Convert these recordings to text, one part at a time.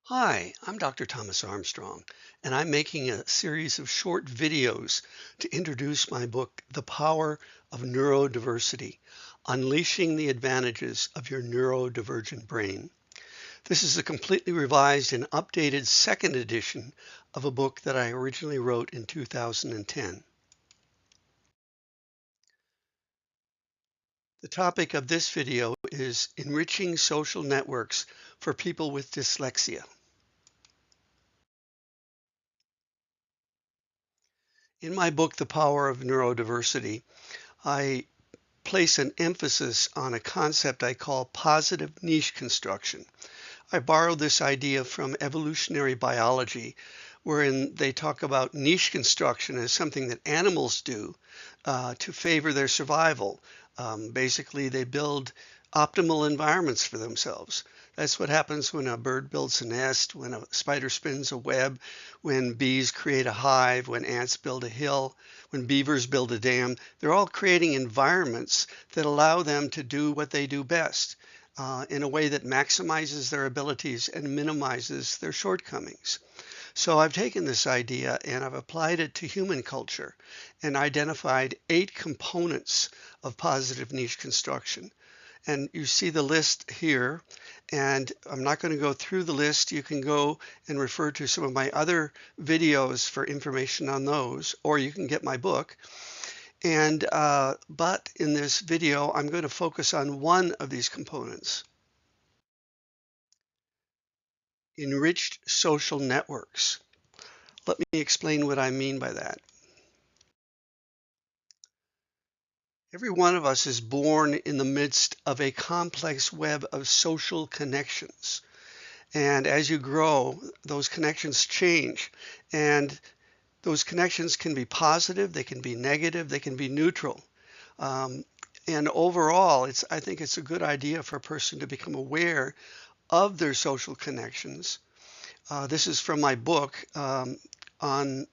Hi, I'm Dr. Thomas Armstrong, and I'm making a series of short videos to introduce my book, The Power of Neurodiversity, Unleashing the Advantages of Your Neurodivergent Brain. This is a completely revised and updated second edition of a book that I originally wrote in 2010. The topic of this video is Enriching Social Networks for People with Dyslexia. In my book, The Power of Neurodiversity, I place an emphasis on a concept I call positive niche construction. I borrowed this idea from evolutionary biology, wherein they talk about niche construction as something that animals do to favor their survival. Basically, they build optimal environments for themselves. That's what happens when a bird builds a nest, when a spider spins a web, when bees create a hive, when ants build a hill, when beavers build a dam. They're all creating environments that allow them to do what they do best in a way that maximizes their abilities and minimizes their shortcomings. So I've taken this idea and I've applied it to human culture and identified 8 components of positive niche construction. And you see the list here, and I'm not going to go through the list. You can go and refer to some of my other videos for information on those, or you can get my book. But in this video, I'm going to focus on one of these components: enriched social networks. Let me explain what I mean by that. Every one of us is born in the midst of a complex web of social connections. And as you grow, those connections change. And those connections can be positive, they can be negative, they can be neutral. And overall, I think it's a good idea for a person to become aware of their social connections. This is from my book on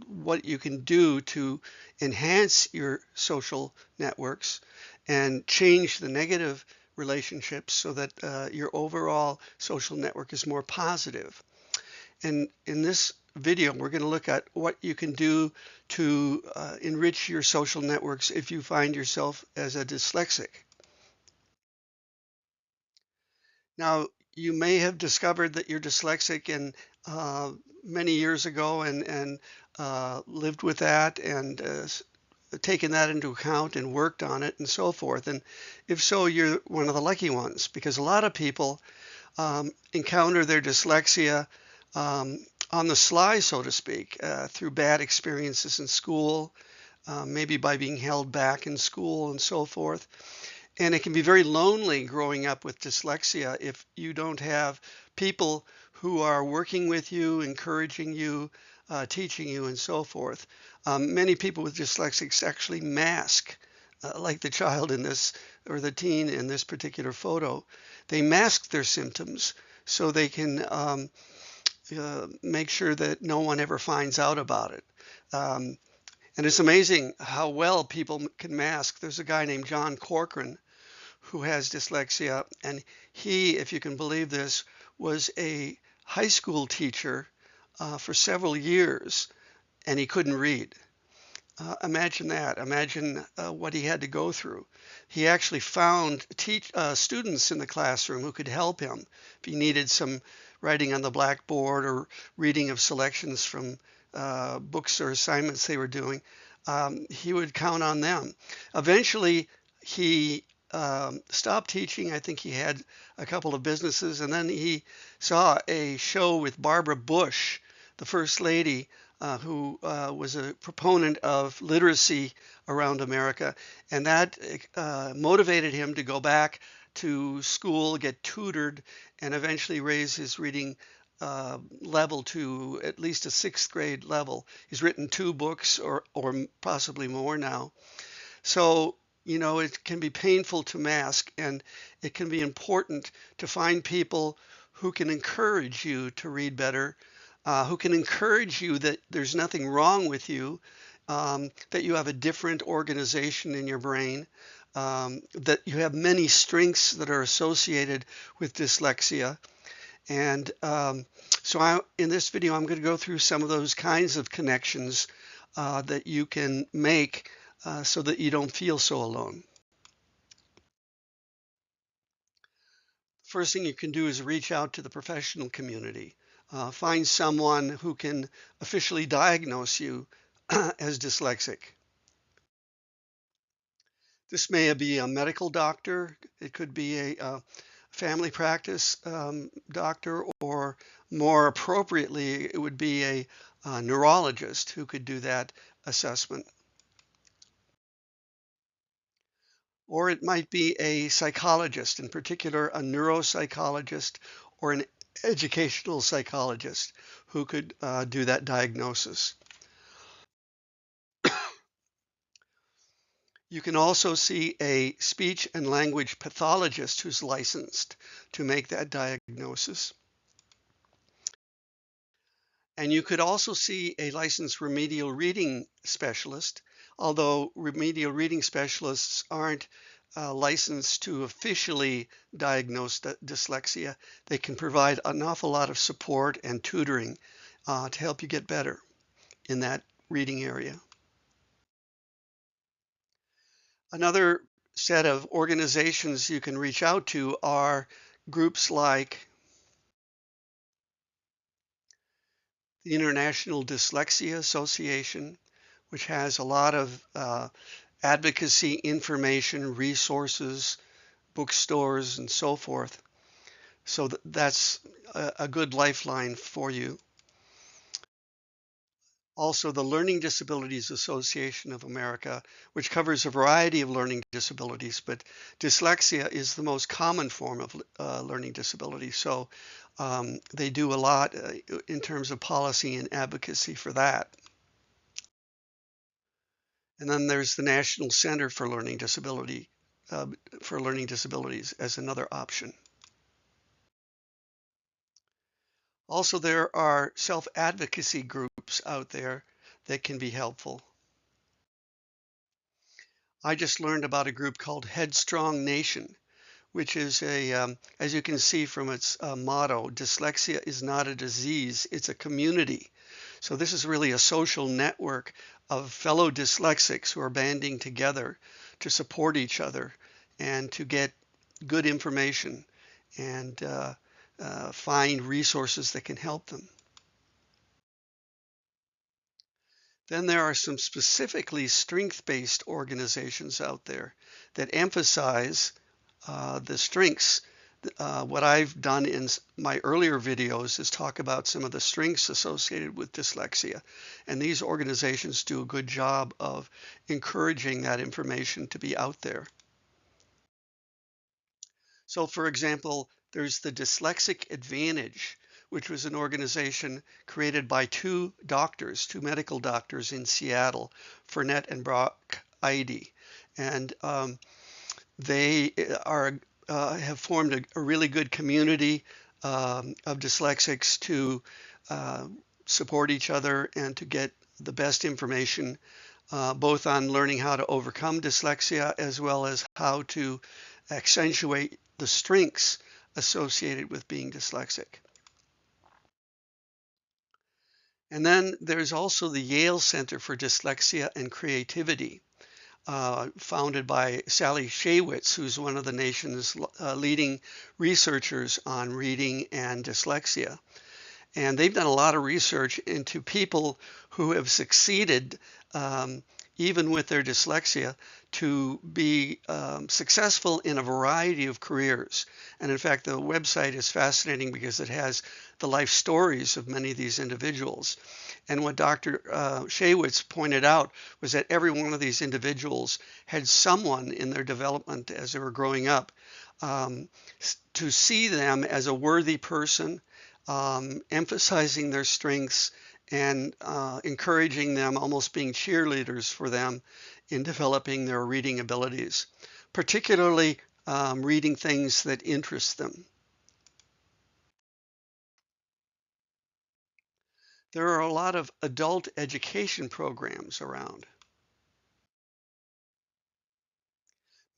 what you can do to enhance your social networks and change the negative relationships so that your overall social network is more positive. And in this video, we're going to look at what you can do to enrich your social networks if you find yourself as a dyslexic. Now, you may have discovered that you're dyslexic and many years ago and lived with that and taken that into account and worked on it and so forth. And if so, you're one of the lucky ones, because a lot of people encounter their dyslexia on the sly, so to speak, through bad experiences in school, maybe by being held back in school and so forth. And it can be very lonely growing up with dyslexia if you don't have people who are working with you, encouraging you, teaching you, and so forth. Many people with dyslexics actually mask, like the child in this, or the teen in this particular photo. They mask their symptoms so they can make sure that no one ever finds out about it. And it's amazing how well people can mask. There's a guy named John Corcoran who has dyslexia, and he, if you can believe this, was a high school teacher for several years, and he couldn't read. Imagine that. Imagine what he had to go through. He actually found students in the classroom who could help him if he needed some writing on the blackboard or reading of selections from books or assignments they were doing. He would count on them. Eventually, he stopped teaching. I think he had a couple of businesses, and then he saw a show with Barbara Bush, the First Lady, who was a proponent of literacy around America, and that motivated him to go back to school, get tutored, and eventually raise his reading level to at least a 6th grade level. He's written 2 books or possibly more now. So, you know, it can be painful to mask, and it can be important to find people who can encourage you to read better, who can encourage you that there's nothing wrong with you, that you have a different organization in your brain, that you have many strengths that are associated with dyslexia, And in this video, I'm going to go through some of those kinds of connections that you can make so that you don't feel so alone. First thing you can do is reach out to the professional community. Find someone who can officially diagnose you as dyslexic. This may be a medical doctor. It could be a family practice doctor, or more appropriately, it would be a neurologist who could do that assessment. Or it might be a psychologist, in particular a neuropsychologist or an educational psychologist who could do that diagnosis. You can also see a speech and language pathologist who's licensed to make that diagnosis. And you could also see a licensed remedial reading specialist, although remedial reading specialists aren't licensed to officially diagnose dyslexia. They can provide an awful lot of support and tutoring to help you get better in that reading area. Another set of organizations you can reach out to are groups like the International Dyslexia Association, which has a lot of advocacy information, resources, bookstores, and so forth. So that's a good lifeline for you. Also, the Learning Disabilities Association of America, which covers a variety of learning disabilities, but dyslexia is the most common form of learning disability. So they do a lot in terms of policy and advocacy for that. And then there's the National Center for Learning Disabilities as another option. Also, there are self-advocacy groups out there that can be helpful. I just learned about a group called Headstrong Nation, which is as you can see from its motto, dyslexia is not a disease, it's a community. So this is really a social network of fellow dyslexics who are banding together to support each other and to get good information and find resources that can help them. Then there are some specifically strength-based organizations out there that emphasize the strengths. What I've done in my earlier videos is talk about some of the strengths associated with dyslexia. And these organizations do a good job of encouraging that information to be out there. So for example, there's the Dyslexic Advantage, which was an organization created by two medical doctors in Seattle, Furnett and Brock Eide. And they have formed a really good community of dyslexics to support each other and to get the best information, both on learning how to overcome dyslexia as well as how to accentuate the strengths associated with being dyslexic. And then there's also the Yale Center for Dyslexia and Creativity, founded by Sally Shaywitz, who's one of the nation's leading researchers on reading and dyslexia. And they've done a lot of research into people who have succeeded, even with their dyslexia, to be successful in a variety of careers. And in fact, the website is fascinating because it has the life stories of many of these individuals. And what Dr. Shaywitz pointed out was that every one of these individuals had someone in their development as they were growing up to see them as a worthy person, emphasizing their strengths and encouraging them, almost being cheerleaders for them in developing their reading abilities, particularly reading things that interest them. There are a lot of adult education programs around.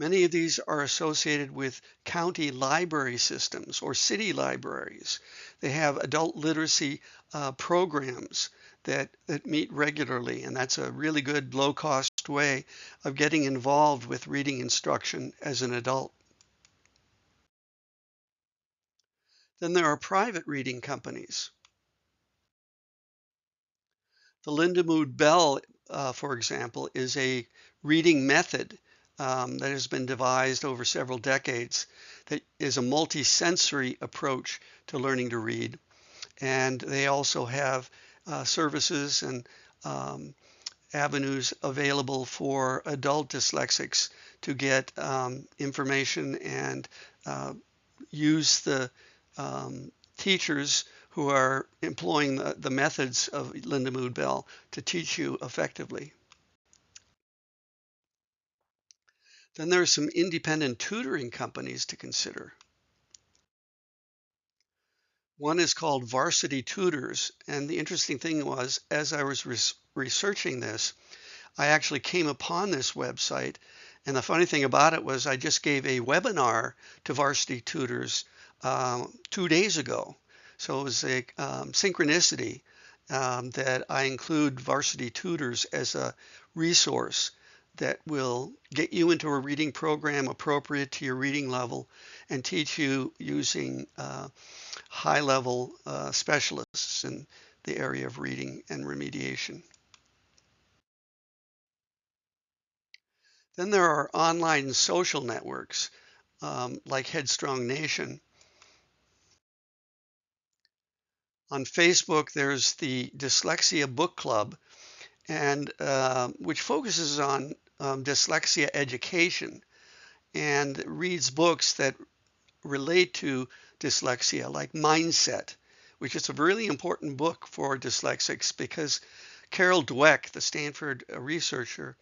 Many of these are associated with county library systems or city libraries. They have adult literacy programs that meet regularly, and that's a really good low-cost way of getting involved with reading instruction as an adult. Then there are private reading companies. The Lindemood Bell, for example, is a reading method that has been devised over several decades that is a multi-sensory approach to learning to read. And they also have services and avenues available for adult dyslexics to get information and use the teachers who are employing the methods of Lindemood Bell to teach you effectively. Then there are some independent tutoring companies to consider. One is called Varsity Tutors, and the interesting thing was, as I was researching this, I actually came upon this website, and the funny thing about it was I just gave a webinar to Varsity Tutors 2 days ago. So it was a synchronicity that I include Varsity Tutors as a resource that will get you into a reading program appropriate to your reading level and teach you using high-level specialists in the area of reading and remediation. Then there are online social networks like Headstrong Nation. On Facebook, there's the Dyslexia Book Club, and which focuses on dyslexia education and reads books that relate to dyslexia, like Mindset, which is a really important book for dyslexics because Carol Dweck, the Stanford researcher,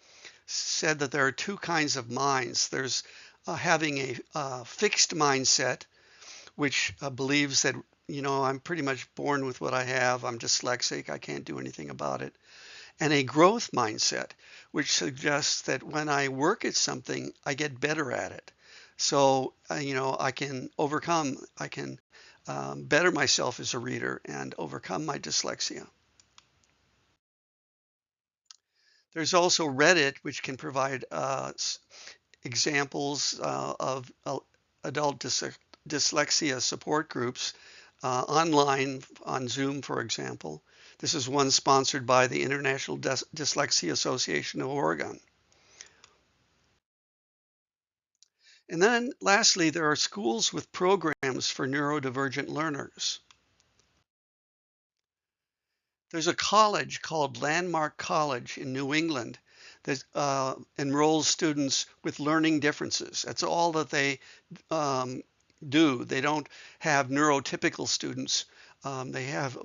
said that there are two kinds of minds. There's having a fixed mindset, which believes that, you know, I'm pretty much born with what I have. I'm dyslexic. I can't do anything about it. And a growth mindset, which suggests that when I work at something, I get better at it. So, you know, I can better myself as a reader and overcome my dyslexia. There's also Reddit, which can provide examples of adult dyslexia support groups online on Zoom, for example. This is one sponsored by the International Dyslexia Association of Oregon. And then lastly, there are schools with programs for neurodivergent learners. There's a college called Landmark College in New England that enrolls students with learning differences. That's all that they do. They don't have neurotypical students. They have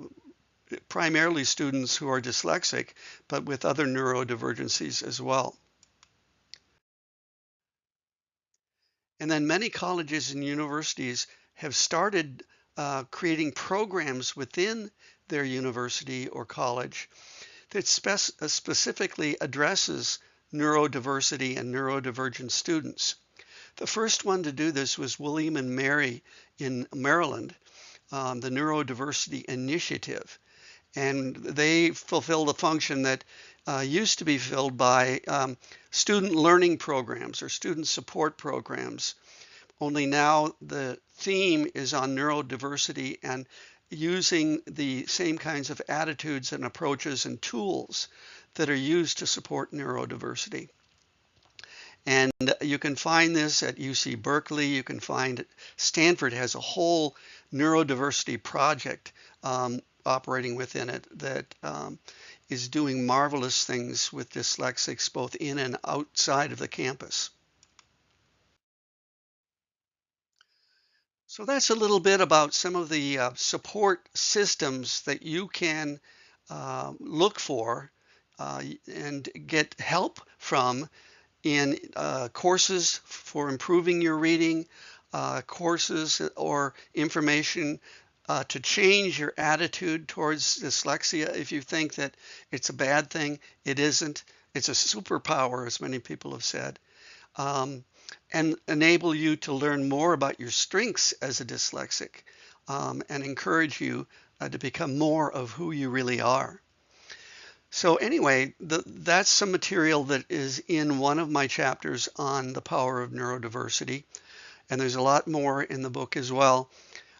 primarily students who are dyslexic, but with other neurodivergencies as well. And then many colleges and universities have started creating programs within their university or college that specifically addresses neurodiversity and neurodivergent students. The first one to do this was William and Mary in Maryland, the Neurodiversity Initiative. And they fulfill the function that used to be filled by student learning programs or student support programs. Only now the theme is on neurodiversity and using the same kinds of attitudes and approaches and tools that are used to support neurodiversity. And you can find this at UC Berkeley. You can find Stanford has a whole neurodiversity project operating within it that is doing marvelous things with dyslexics both in and outside of the campus. So that's a little bit about some of the support systems that you can look for and get help from in courses for improving your reading, courses or information to change your attitude towards dyslexia. If you think that it's a bad thing, it isn't. It's a superpower, as many people have said. and enable you to learn more about your strengths as a dyslexic, and encourage you to become more of who you really are. So anyway, that's some material that is in one of my chapters on the power of neurodiversity, and there's a lot more in the book as well.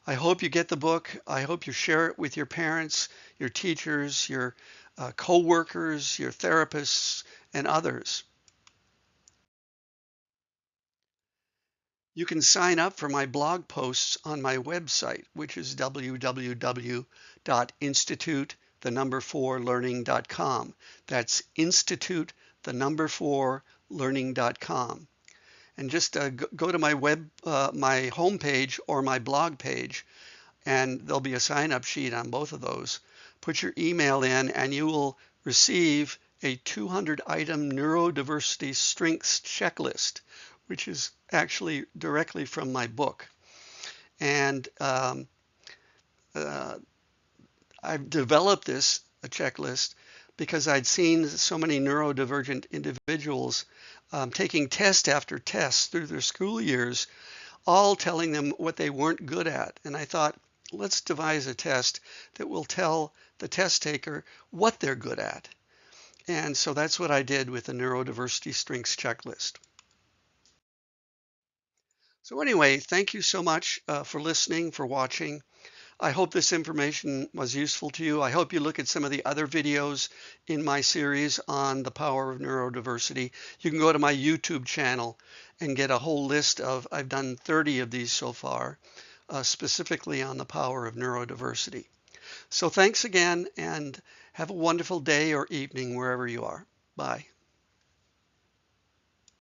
I hope you get the book. I hope you share it with your parents, your teachers, your co-workers, your therapists, and others. You can sign up for my blog posts on my website, which is www.institute4learning.com. That's institute4learning.com. And just go to my my homepage or my blog page, and there'll be a sign-up sheet on both of those. Put your email in, and you will receive a 200-item neurodiversity strengths checklist, which is actually directly from my book. And I've developed this checklist because I'd seen so many neurodivergent individuals taking test after test through their school years, all telling them what they weren't good at. And I thought, let's devise a test that will tell the test taker what they're good at. And so that's what I did with the neurodiversity strengths checklist. So anyway, thank you so much for listening, for watching. I hope this information was useful to you. I hope you look at some of the other videos in my series on the power of neurodiversity. You can go to my YouTube channel and get a whole list of, I've done 30 of these so far, specifically on the power of neurodiversity. So thanks again, and have a wonderful day or evening wherever you are. Bye.